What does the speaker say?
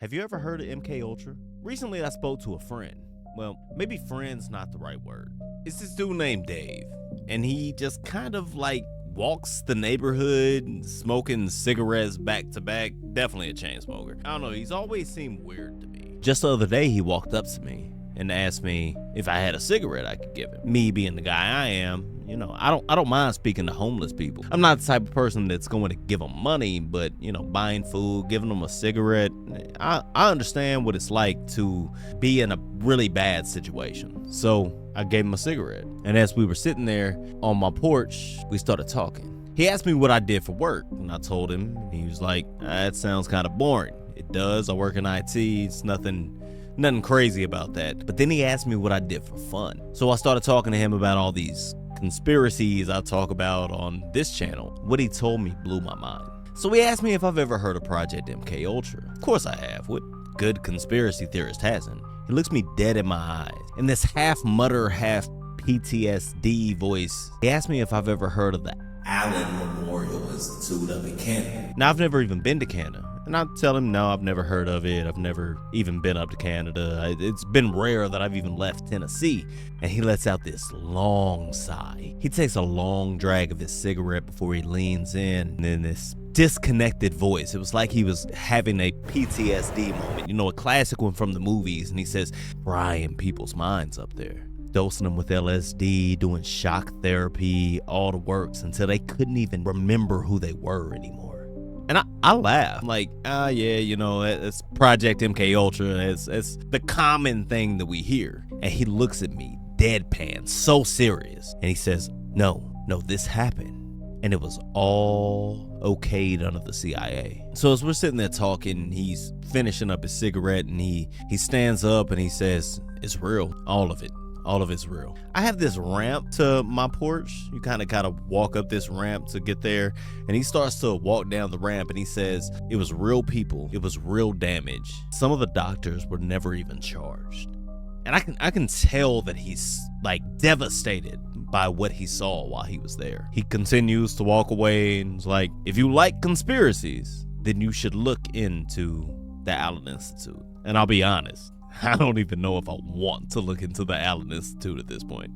Have you ever heard of MK Ultra? Recently, I spoke to a friend. Well, maybe friend's not the right word. It's this dude named Dave, and he just kind of like walks the neighborhood smoking cigarettes back to back. Definitely a chain smoker. I don't know, he's always seemed weird to me. Just the other day, he walked up to me and asked me if I had a cigarette I could give him. Me being the guy I am, I don't mind speaking to homeless people. I'm not the type of person that's going to give them money, but buying food, giving them a cigarette, I understand what it's like to be in a really bad situation. So I gave him a cigarette. And as we were sitting there on my porch, we started talking. He asked me what I did for work, and I told him, and he was like, that sounds kind of boring. It does. I work in IT. It's nothing crazy about that. But then he asked me what I did for fun. So I started talking to him about all these conspiracies I talk about on this channel. What he told me blew my mind. So he asked me if I've ever heard of Project MK Ultra. Of course I have. What good conspiracy theorist hasn't? He looks me dead in my eyes. In this half mutter, half PTSD voice, he asked me if I've ever heard of the Allen Memorial Institute up in Canada. Now, I've never even been to Canada. And I tell him, no, I've never heard of it. I've never even been up to Canada. It's been rare that I've even left Tennessee. And he lets out this long sigh. He takes a long drag of his cigarette before he leans in. And then this disconnected voice. It was like he was having a PTSD moment. A classic one from the movies. And he says, frying people's minds up there. Dosing them with LSD, doing shock therapy, all the works until they couldn't even remember who they were anymore. And I laugh. I'm like, it's Project MK Ultra. It's the common thing that we hear. And he looks at me, deadpan, so serious. And he says, no, this happened. And it was all okayed under the CIA. So as we're sitting there talking, he's finishing up his cigarette and he stands up and he says, it's real, all of it. All of it's real. I have this ramp to my porch. You kind of walk up this ramp to get there. And he starts to walk down the ramp and he says, it was real people. It was real damage. Some of the doctors were never even charged. And I can tell that he's like devastated by what he saw while he was there. He continues to walk away and is like, if you like conspiracies, then you should look into the Allen Institute. And I'll be honest, I don't even know if I want to look into the Allen Institute at this point.